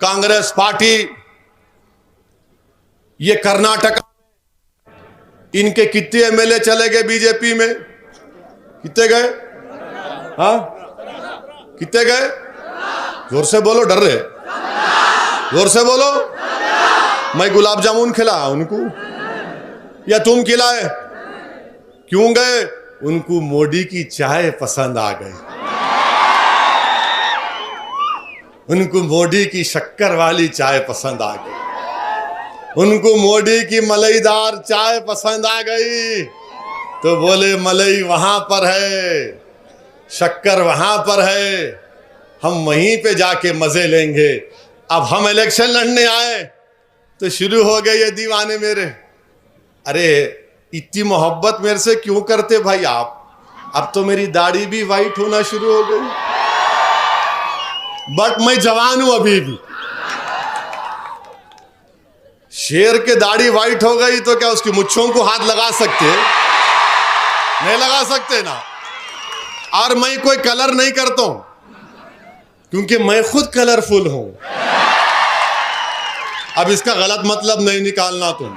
Congress party ये कर्नाटक, इनके कितने एमएलए चले गए बीजेपी में? कितने गए? हाँ, कितने गए? जोर से बोलो, डर रहे? जोर से बोलो। मैं गुलाब जामुन खिलाया उनको या तुम खिलाए? क्यों गए? उनको मोदी की चाय पसंद आ गई, उनको मोदी की शक्कर वाली चाय पसंद आ गई, उनको मोदी की मलाईदार चाय पसंद आ गई। तो बोले मलई वहां पर है, शक्कर वहां पर है, हम वहीं पे जाके मजे लेंगे। अब हम इलेक्शन लड़ने आए तो शुरू हो गए ये दीवाने मेरे। अरे इतनी मोहब्बत मेरे से क्यों करते भाई आप? अब तो मेरी दाढ़ी भी वाइट होना शुरू हो गई, बट मैं जवान हूं अभी भी। शेर के दाढ़ी वाइट हो गई तो क्या उसकी मुच्छों को हाथ लगा सकते? नहीं लगा सकते ना। और मैं कोई कलर नहीं करता हूं क्योंकि मैं खुद कलरफुल हूं। अब इसका गलत मतलब नहीं निकालना तुम,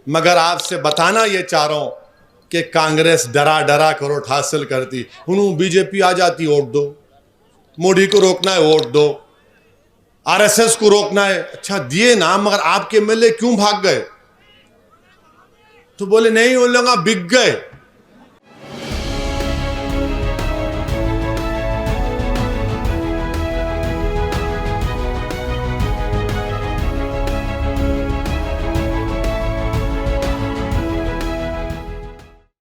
मगर आपसे बताना ये चाह रहा हूं कि कांग्रेस डरा डरा कर वोट हासिल करती, उन्होंने बीजेपी आ जाती वोट दो, मोदी को रोकना है वोट दो, आरएसएस को रोकना है। अच्छा दिए ना, मगर आपके एमएलए क्यों भाग गए? तो बोले नहीं, उन लोग बिक गए।